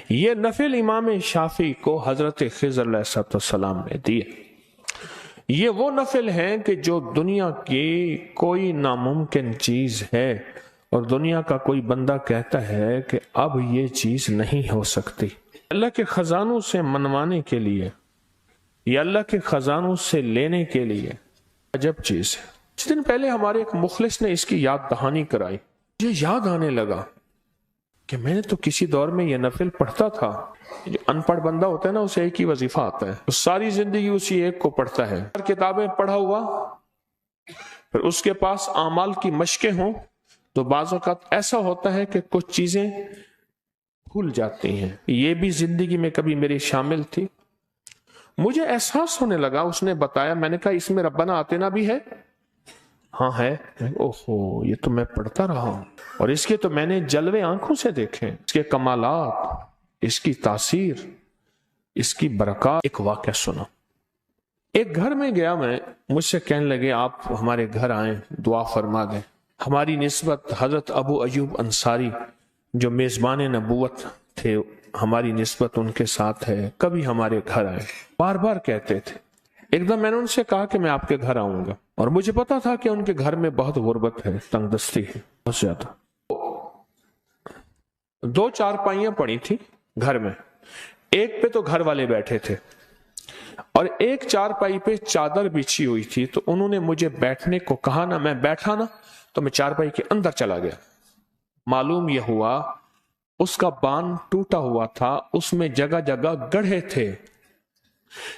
ये नफिल इमाम शाफी को हजरत खिज़र अलैहिस्सलाम ने दिए। ये वो नफिल हैं कि जो दुनिया की कोई नामुमकिन चीज है और दुनिया का कोई बंदा कहता है कि अब ये चीज नहीं हो सकती, अल्लाह के खजानों से मनवाने के लिए या अल्लाह के खजानों से लेने के लिए अजब चीज है। कुछ दिन पहले हमारे एक मुखलिस ने इसकी याद दहानी कराई। मुझे याद आने लगा कि मैंने तो किसी दौर में यह नफिल पढ़ता था। जो अनपढ़ बंदा होता है ना, उसे एक ही वजीफा आता है, तो सारी जिंदगी उसी एक को पढ़ता है। किताबें पढ़ा हुआ, फिर उसके पास आमाल की मशकें हों तो बाज़ औक़ात ऐसा होता है कि कुछ चीजें भूल जाती हैं। ये भी जिंदगी में कभी मेरी शामिल थी। मुझे एहसास होने लगा, उसने बताया, मैंने कहा इसमें रब्बना आतिना भी है? हाँ है। ओहो, ये तो मैं पढ़ता रहा हूं और इसके तो मैंने जलवे आंखों से देखे, इसके कमालात, इसकी तासीर, इसकी बरकत। एक वाक़या सुना। एक घर में गया मैं, मुझसे कहने लगे आप हमारे घर आए, दुआ फरमा दें। हमारी निस्बत हजरत अबू अयूब अंसारी जो मेजबान नबूवत थे, हमारी निस्बत उनके साथ है। कभी हमारे घर आए, बार बार कहते थे। एकदम मैंने उनसे कहा कि मैं आपके घर आऊंगा, और मुझे पता था कि उनके घर में बहुत गुर्बत है, तंगदस्ती है बहुत ज्यादा। 2 चारपाइयां पड़ी थी घर में, एक पे तो घर वाले बैठे थे और एक चारपाई पे चादर बिछी हुई थी। तो उन्होंने मुझे बैठने को कहा ना, मैं बैठा ना तो मैं चारपाई के अंदर चला गया। मालूम यह हुआ उसका बान टूटा हुआ था, उसमें जगह जगह गड्ढे थे।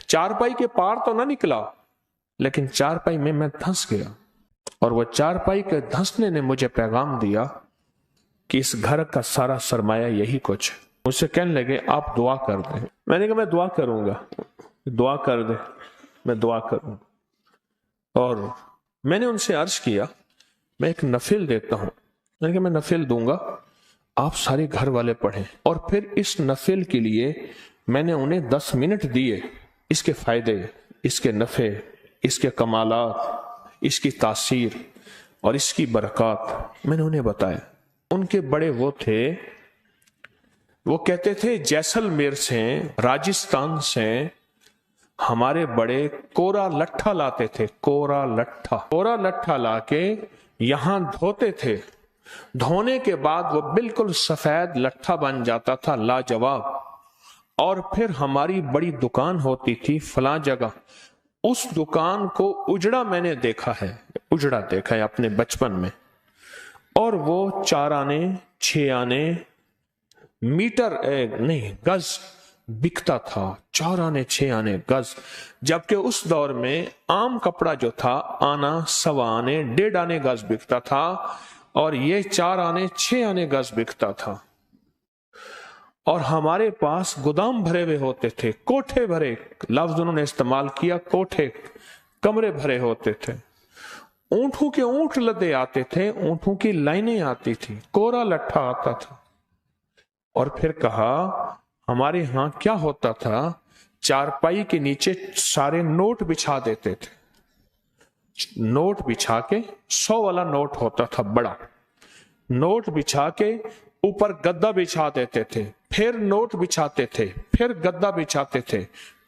चारपाई के पार तो ना निकला, लेकिन चारपाई में मैं धंस गया। और वह चारपाई के धंसने ने मुझे पैगाम दिया कि इस घर का सारा सरमाया यही कुछ है। मुझसे कहने लगे आप दुआ कर दें। मैंने कहा मैं दुआ करूंगा, दुआ कर दे, मैं दुआ करूंगा। और मैंने उनसे अर्ज किया मैं एक नफिल देता हूं। मैंने कहा मैं नफिल दूंगा, आप सारे घर वाले पढ़ें। और फिर इस नफिल के लिए मैंने उन्हें 10 मिनट दिए। इसके फायदे, इसके नफे, इसके कमालात, इसकी तासीर और इसकी बरकत मैंने उन्हें बताया। उनके बड़े वो थे, वो कहते थे जैसलमेर से, राजस्थान से हमारे बड़े कोरा लट्ठा लाते थे। कोरा लट्ठा लाके यहां धोते थे। धोने के बाद वो बिल्कुल सफेद लट्ठा बन जाता था, लाजवाब। और फिर हमारी बड़ी दुकान होती थी फलां जगह, उस दुकान को उजड़ा मैंने देखा है, उजड़ा देखा है अपने बचपन में। और वो 4 आने 6 आने मीटर नहीं गज बिकता था। 4 आने 6 आने गज, जबकि उस दौर में आम कपड़ा जो था आना 1.25 आने 1.5 आने गज बिकता था, और ये 4 आने 6 आने गज बिकता था। और हमारे पास गोदाम भरे हुए होते थे, कोठे भरे, लफ्ज उन्होंने इस्तेमाल किया, कोठे, कमरे भरे होते थे। ऊंटों के ऊंट लदे आते थे, ऊंटों की लाइनें आती थी, कोरा लट्ठा आता था। और फिर कहा हमारे यहां क्या होता था, चारपाई के नीचे सारे नोट बिछा देते थे। नोट बिछा के 100 वाला नोट होता था बड़ा, नोट बिछा के ऊपर गद्दा बिछा देते थे, फिर नोट बिछाते थे, फिर गद्दा बिछाते थे,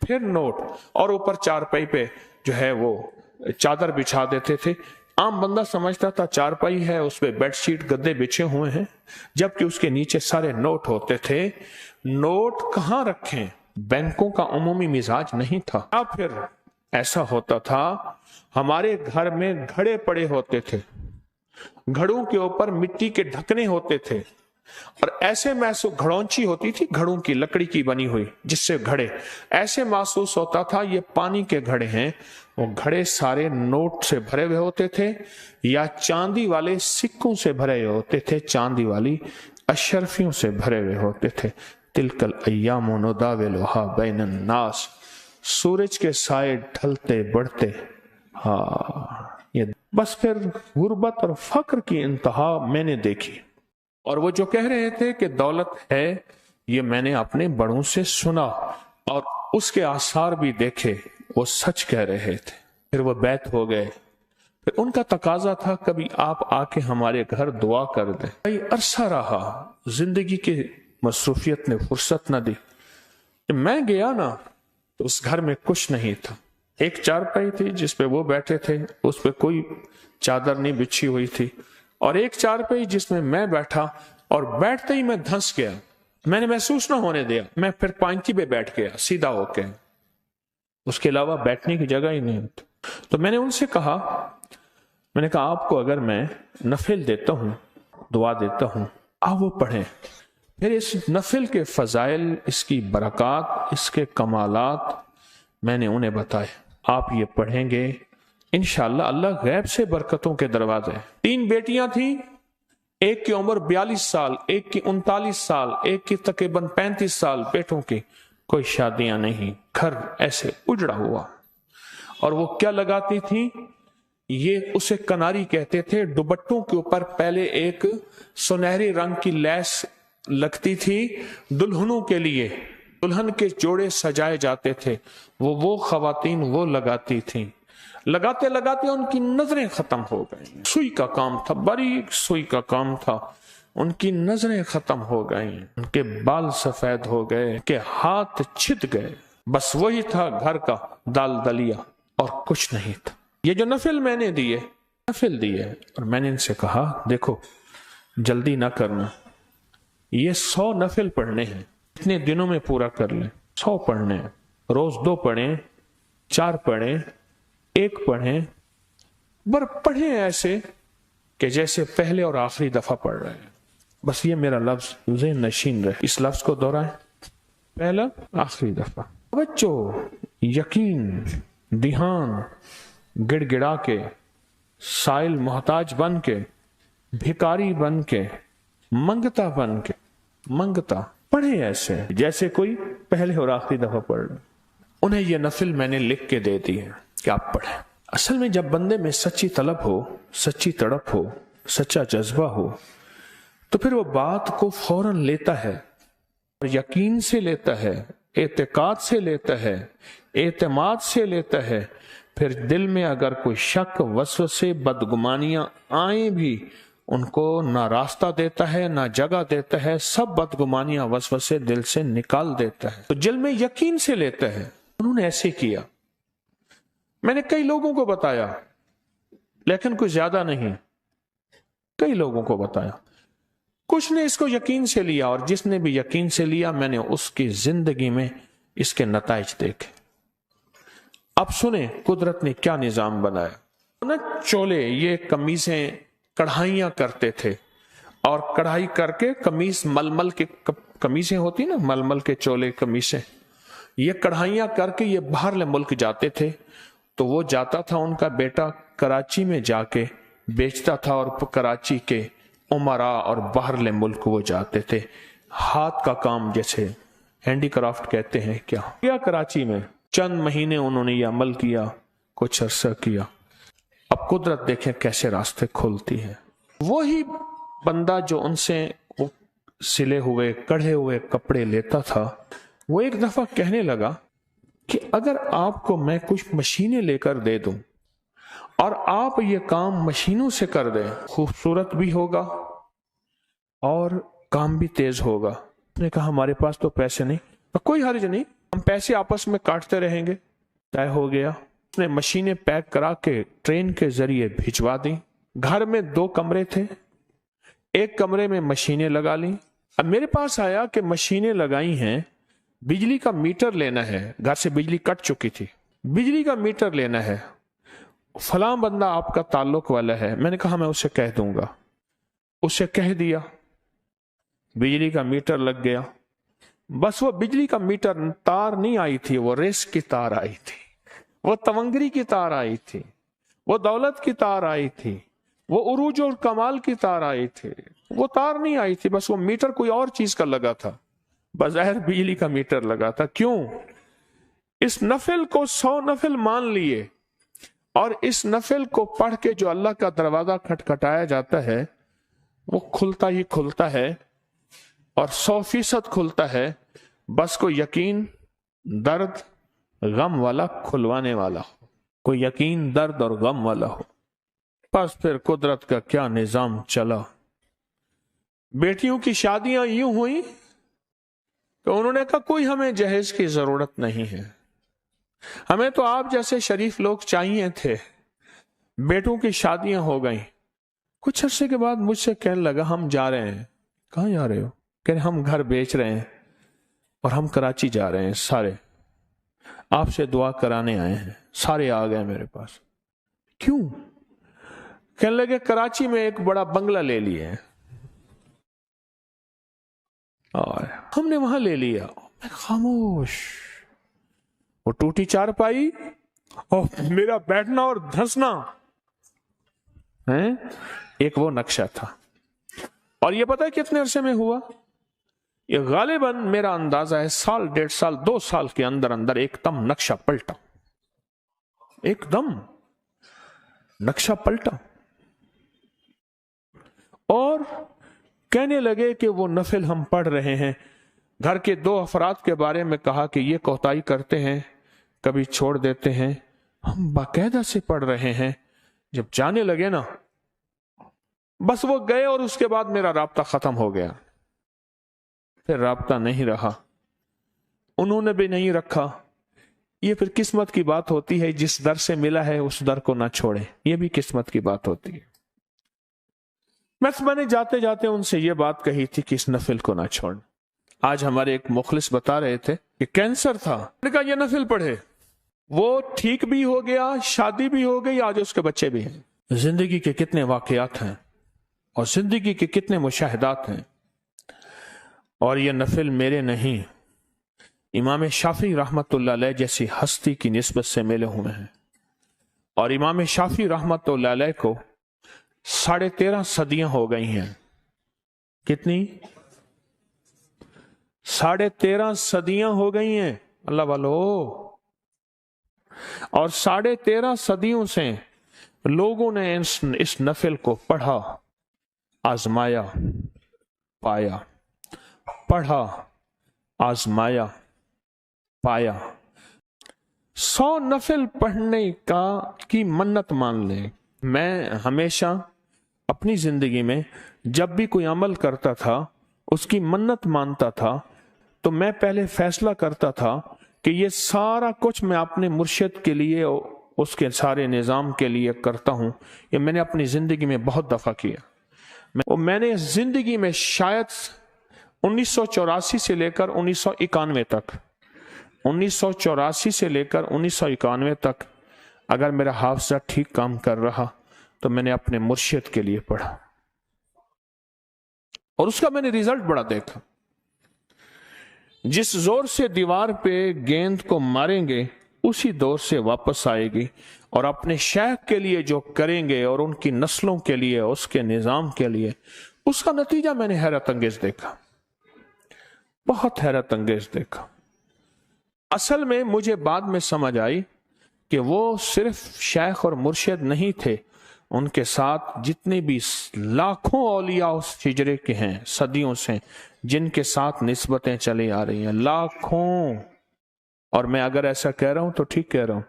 फिर नोट, और ऊपर चारपाई पे जो है वो चादर बिछा देते थे। आम बंदा समझता था चारपाई है, उस पे बेडशीट गद्दे बिछे हुए हैं, जबकि उसके नीचे सारे नोट होते थे। नोट कहां रखें, बैंकों का उमूमी मिजाज नहीं था। या फिर ऐसा होता था हमारे घर में घड़े पड़े होते थे, घड़ों के ऊपर मिट्टी के ढकने होते थे, और ऐसे महसूस, घड़ौंची होती थी घड़ों की, लकड़ी की बनी हुई, जिससे घड़े, ऐसे महसूस होता था ये पानी के घड़े हैं। वो घड़े सारे नोट से भरे हुए होते थे या चांदी वाले सिक्कों से भरे हुए होते थे, चांदी वाली अशरफियों से भरे हुए होते थे। तिलकल अय्यामु नुदाविलुहा बैनन नास, सूरज के साए ढलते बढ़ते। हाँ, ये बस फिर गुर्बत और फक्र की इंतहा मैंने देखी। और वो जो कह रहे थे कि दौलत है, ये मैंने अपने बड़ों से सुना और उसके आसार भी देखे, वो सच कह रहे थे। फिर वो बैत हो गए। फिर उनका तकाजा था कभी आप आके हमारे घर दुआ कर दें। कई अरसा रहा, जिंदगी के मसरूफियत ने फुर्सत न दी। जब मैं गया ना तो उस घर में कुछ नहीं था। एक चारपाई थी जिस पे वो बैठे थे, उस पे कोई चादर नहीं बिछी हुई थी, और एक चारपाई जिसमें मैं बैठा, और बैठते ही मैं धंस गया। मैंने महसूस ना होने दिया, मैं फिर पांची पे बैठ गया सीधा होके, उसके अलावा बैठने की जगह ही नहीं थी। तो मैंने उनसे कहा, मैंने कहा आपको अगर मैं नफिल देता हूं, दुआ देता हूं, आप वो पढ़ें। फिर इस नफिल के फजाइल, इसकी बरक़ात, इसके कमालात मैंने उन्हें बताए। आप ये पढ़ेंगे इंशाअल्लाह अल्लाह गैब से बरकतों के दरवाजे। 3 बेटियां थी, एक की उम्र 42 साल, एक की 39 साल, एक की तकरीबन 35 साल, बेटों की कोई शादियां नहीं, घर ऐसे उजड़ा हुआ। और वो क्या लगाती थी, ये उसे कनारी कहते थे। दुपट्टों के ऊपर पहले एक सुनहरे रंग की लैस लगती थी दुल्हनों के लिए, दुल्हन के जोड़े सजाए जाते थे, वो खवातीन वो लगाती थी। लगाते लगाते उनकी नजरें खत्म हो गई। सुई का काम था, बारीक सुई का काम था, उनकी नजरें खत्म हो गई, उनके बाल सफेद हो गए, उनके हाथ छिद गए। बस वही था घर का दाल दलिया और कुछ नहीं था। ये जो नफिल मैंने दिए, नफिल दिए, और मैंने इनसे कहा देखो जल्दी ना करना, ये 100 नफिल पढ़ने हैं, इतने दिनों में पूरा कर लें। 100 पढ़ने हैं, रोज 2 पढ़ें, 4 पढ़ें, 1 पढ़ें, पर पढ़ें ऐसे कि जैसे पहले और आखिरी दफा पढ़ रहे हैं। बस ये मेरा लफ्ज ज़हन नशीन रहे, इस लफ्ज को दोहराएं, पहला आखिरी दफा। बच्चों यकीन, ध्यान, गिड़गिड़ा के, साइल मोहताज बन के, भिकारी बन के, मंगता बन के, मंगता पढ़े ऐसे जैसे कोई पहले और आखिरी दफा पढ़ रहे। उन्हें यह नफिल मैंने लिख के दे दी है कि आप पढ़ें। असल में जब बंदे में सच्ची तलब हो, सच्ची तड़प हो, सच्चा जज्बा हो, तो फिर वो बात को फौरन लेता है, और यकीन से लेता है, एतकाद से लेता है, एतमाद से लेता है। फिर दिल में अगर कोई शक, वसवसे, बदगुमानियां आए भी, उनको ना रास्ता देता है, ना जगह देता है, सब बदगुमानियां, वसवसे दिल से निकाल देता है। तो दिल में यकीन से लेता है। उन्होंने ऐसे किया। मैंने कई लोगों को बताया, लेकिन कुछ ज्यादा नहीं, कई लोगों को बताया। कुछ ने इसको यकीन से लिया, और जिसने भी यकीन से लिया, मैंने उसकी जिंदगी में इसके नताइज देखे। अब सुने कुदरत ने क्या निजाम बनाया। ना चोले, ये कमीजें कढ़ाइयां करते थे, और कढ़ाई करके कमीज, मलमल के कमीजें होती ना, मलमल के चोले कमीजें, ये कढ़ाइयां करके ये बाहरले मुल्क जाते थे। तो वो जाता था, उनका बेटा कराची में जाके बेचता था, और कराची के उमरा और बाहरले मुल्क वो जाते थे। हाथ का काम, जैसे हैंडीक्राफ्ट कहते हैं, क्या कराची में चंद महीने उन्होंने ये अमल किया, कुछ अरसा किया। अब कुदरत देखें कैसे रास्ते खोलती है। वही बंदा जो उनसे सिले हुए, कढ़े हुए कपड़े लेता था, वो एक दफा कहने लगा कि अगर आपको मैं कुछ मशीनें लेकर दे दूं और आप ये काम मशीनों से कर दें, खूबसूरत भी होगा और काम भी तेज होगा। उसने कहा हमारे पास तो पैसे नहीं। कोई हर्ज नहीं, हम पैसे आपस में काटते रहेंगे। तय हो गया। उसने मशीनें पैक करा के ट्रेन के जरिए भिजवा दी। घर में 2 कमरे थे, एक कमरे में मशीनें लगा ली। अब मेरे पास आया कि मशीनें लगाई हैं, बिजली का मीटर लेना है, घर से बिजली कट चुकी थी, बिजली का मीटर लेना है, फलां बंदा आपका ताल्लुक वाला है। मैंने कहा मैं उसे कह दूंगा। उसे कह दिया, बिजली का मीटर लग गया। बस वो बिजली का मीटर तार नहीं आई थी, वो रेस की तार आई थी, वो तवंगरी की तार आई थी, वो दौलत की तार आई थी, वो उरूज और कमाल की तार आई थी। वो तार नहीं आई थी, बस वो मीटर कोई और चीज का लगा था, बज़ाहिर बिजली का मीटर लगा था। क्यों? इस नफिल को 100 नफिल मान लिए, और इस नफिल को पढ़ के जो अल्लाह का दरवाजा खटखटाया जाता है वो खुलता ही खुलता है, और 100% खुलता है। बस कोई यकीन, दर्द, गम वाला खुलवाने वाला हो, कोई यकीन, दर्द और गम वाला हो। बस फिर कुदरत का क्या निजाम चला। बेटियों की शादियां यूं हुई تو انہوں نے کہا کوئی ہمیں جہیز کی ضرورت نہیں ہے، ہمیں تو آپ جیسے شریف لوگ چاہیے تھے، بیٹوں کی شادیاں ہو گئیں۔ کچھ عرصے کے بعد مجھ سے کہنے لگا ہم جا رہے ہیں۔ کہاں جا رہے ہو؟ کہ ہم گھر بیچ رہے ہیں اور ہم کراچی جا رہے ہیں، سارے آپ سے دعا کرانے آئے ہیں۔ سارے آ گئے میرے پاس۔ کیوں؟ کہنے لگے کراچی میں ایک بڑا بنگلہ لے لیا ہے اور ہم نے وہاں لے لیا۔ میں خاموش، وہ ٹوٹی چارپائی اور میرا بیٹھنا اور دھنسنا، ایک وہ نقشہ تھا۔ اور یہ پتہ ہے کتنے عرصے میں ہوا؟ یہ غالباً میرا اندازہ ہے سال، 1.5 سال، 2 سال کے اندر اندر ایک دم نقشہ پلٹا، ایک دم نقشہ پلٹا۔ اور کہنے لگے کہ وہ نفل ہم پڑھ رہے ہیں، گھر کے 2 افراد کے بارے میں کہا کہ یہ کوتاہی کرتے ہیں، کبھی چھوڑ دیتے ہیں، ہم باقاعدہ سے پڑھ رہے ہیں۔ جب جانے لگے نا، بس وہ گئے اور اس کے بعد میرا رابطہ ختم ہو گیا، پھر رابطہ نہیں رہا، انہوں نے بھی نہیں رکھا۔ یہ پھر قسمت کی بات ہوتی ہے، جس در سے ملا ہے اس در کو نہ چھوڑے، یہ بھی قسمت کی بات ہوتی ہے۔ میں نے جاتے جاتے ان سے یہ بات کہی تھی کہ اس نفل کو نہ چھوڑ۔ آج ہمارے ایک مخلص بتا رہے تھے کہ کینسر تھا، میں نے کہا یہ نفل پڑھے، وہ ٹھیک بھی ہو گیا، شادی بھی ہو گئی، آج اس کے بچے بھی ہیں۔ زندگی کے کتنے واقعات ہیں اور زندگی کے کتنے مشاہدات ہیں، اور یہ نفل میرے نہیں، امام شافعی رحمت اللہ علیہ جیسی ہستی کی نسبت سے ملے ہوئے ہیں۔ اور امام شافعی رحمت اللہ علیہ کو 13.5 صدیاں ہو گئی ہیں۔ کتنی؟ 13.5 صدیاں ہو گئی ہیں اللہ والو۔ اور 13.5 صدیوں سے لوگوں نے اس نفل کو پڑھا، آزمایا، پایا، پڑھا، آزمایا، پایا۔ 100 نفل پڑھنے کی منت مان لیں۔ میں ہمیشہ اپنی زندگی میں جب بھی کوئی عمل کرتا تھا، اس کی منت مانتا تھا، تو میں پہلے فیصلہ کرتا تھا کہ یہ سارا کچھ میں اپنے مرشد کے لیے، اس کے سارے نظام کے لیے کرتا ہوں۔ یہ میں نے اپنی زندگی میں بہت دفعہ کیا۔ میں نے زندگی میں شاید 1984 سے لے کر 1991 تک، 1984 سے لے کر 1991 تک اگر میرا حافظہ ٹھیک کام کر رہا تو میں نے اپنے مرشد کے لیے پڑھا، اور اس کا میں نے ریزلٹ بڑا دیکھا۔ جس زور سے دیوار پہ گیند کو ماریں گے اسی دور سے واپس آئے گی، اور اپنے شیخ کے لیے جو کریں گے اور ان کی نسلوں کے لیے، اس کے نظام کے لیے، اس کا نتیجہ میں نے حیرت انگیز دیکھا، بہت حیرت انگیز دیکھا۔ اصل میں مجھے بعد میں سمجھ آئی کہ وہ صرف شیخ اور مرشد نہیں تھے، ان کے ساتھ جتنے بھی لاکھوں اولیاء اس ہجرے کے ہیں صدیوں سے، جن کے ساتھ نسبتیں چلی آ رہی ہیں، لاکھوں، اور میں اگر ایسا کہہ رہا ہوں تو ٹھیک کہہ رہا ہوں،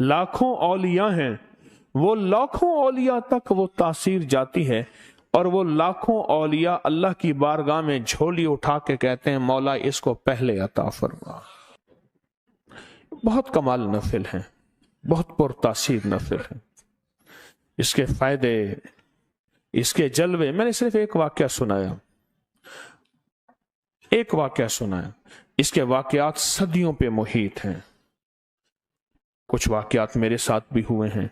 لاکھوں اولیاء ہیں، وہ لاکھوں اولیاء تک وہ تاثیر جاتی ہے، اور وہ لاکھوں اولیاء اللہ کی بارگاہ میں جھولی اٹھا کے کہتے ہیں مولا اس کو پہلے عطا فرما۔ بہت کمال نفل ہیں، بہت پرتاثیر نفل ہیں، اس کے فائدے، اس کے جلوے۔ میں نے صرف ایک واقعہ سنایا، ایک واقعہ سنایا، اس کے واقعات صدیوں پہ محیط ہیں۔ کچھ واقعات میرے ساتھ بھی ہوئے ہیں،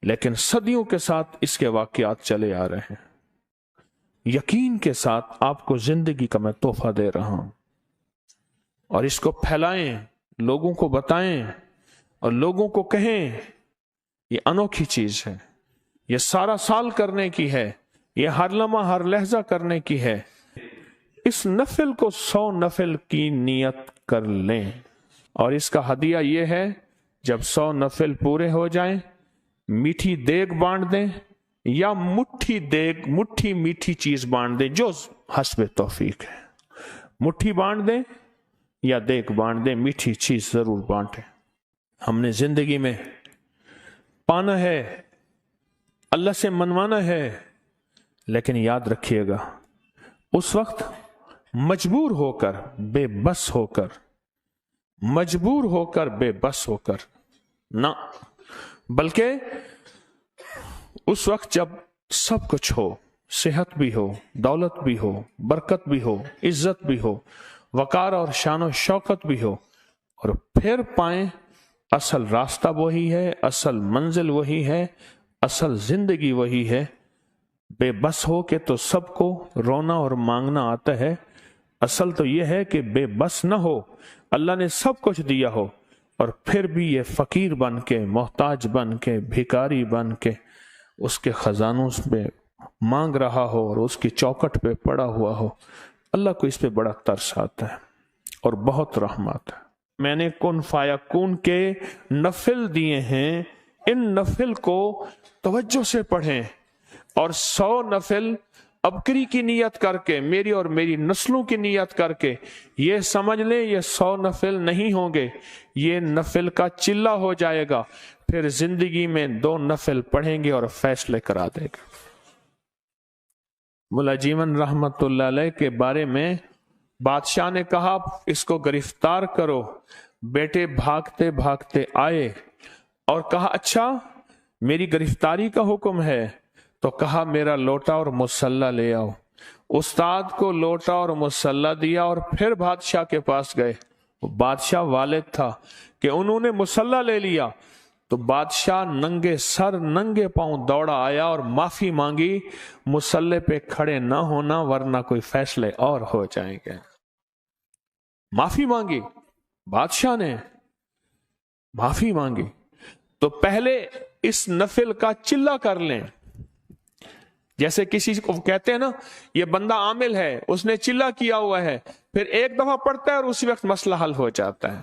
لیکن صدیوں کے ساتھ اس کے واقعات چلے آ رہے ہیں۔ یقین کے ساتھ آپ کو زندگی کا میں تحفہ دے رہا ہوں، اور اس کو پھیلائیں، لوگوں کو بتائیں اور لوگوں کو کہیں یہ انوکھی چیز ہے، یہ سارا سال کرنے کی ہے، یہ ہر لمحہ ہر لحظہ کرنے کی ہے۔ اس نفل کو 100 نفل کی نیت کر لیں، اور اس کا ہدیہ یہ ہے جب 100 نفل پورے ہو جائیں، میٹھی دیگ بانٹ دیں یا مٹھی دیگ، مٹھی میٹھی چیز بانٹ دیں، جو حسب توفیق ہے، مٹھی بانٹ دیں یا دیگ بانٹ دیں، میٹھی چیز ضرور بانٹیں۔ ہم نے زندگی میں پانا ہے، اللہ سے منوانا ہے، لیکن یاد رکھیے گا اس وقت मजबूर होकर, बेबस होकर, मजबूर होकर, बेबस होकर ना, बल्कि उस वक्त जब सब कुछ हो, सेहत भी हो, दौलत भी हो, बरकत भी हो, इज्जत भी हो, वकार और शान और शौकत भी हो, और फिर पाएं असल रास्ता वही है, असल मंजिल वही है, असल जिंदगी वही है। बेबस हो के तो सबको रोना और मांगना आता है। असल तो यह है कि बेबस न हो, अल्लाह ने सब कुछ दिया हो और फिर भी ये फकीर बन के, मोहताज बन के, भिखारी बन के उसके खजानों पे मांग रहा हो और उसकी चौखट पे पड़ा हुआ हो। अल्लाह को इस पे बड़ा तरस आता है और बहुत रहमत है। मैंने कुन फाया कून के नफिल दिए हैं, इन नफिल को तवज्जो से पढ़ें और 100 नफिल अबकरी की नियत करके, मेरी और मेरी नस्लों की नियत करके ये समझ लें ये 100 नफिल नहीं होंगे, ये नफिल का चिल्ला हो जाएगा। फिर जिंदगी में 2 नफिल पढ़ेंगे और फैसले करा देगा। मुल्ला जीवन रहमतुल्लाह अलैह के बारे में बादशाह ने कहा इसको गिरफ्तार करो। बेटे भागते भागते आए और कहा अच्छा मेरी गिरफ्तारी का हुक्म है? तो कहा मेरा लोटा और मुसल्ला ले आओ। उस्ताद को लोटा और मुसल्ला दिया और फिर बादशाह के पास गए। बादशाह वालिद था कि उन्होंने मुसल्ला ले लिया तो बादशाह नंगे सर नंगे पांव दौड़ा आया और माफी मांगी, मुसल्ले पे खड़े ना होना वरना कोई फैसले और हो जाएंगे। माफी मांगी, बादशाह ने माफी मांगी। तो पहले इस नफिल का चिल्ला कर लें। जैसे किसी को कहते हैं ना ये बंदा आमिल है, उसने चिल्ला किया हुआ है, फिर एक दफा पढ़ता है और उसी वक्त मसला हल हो जाता है।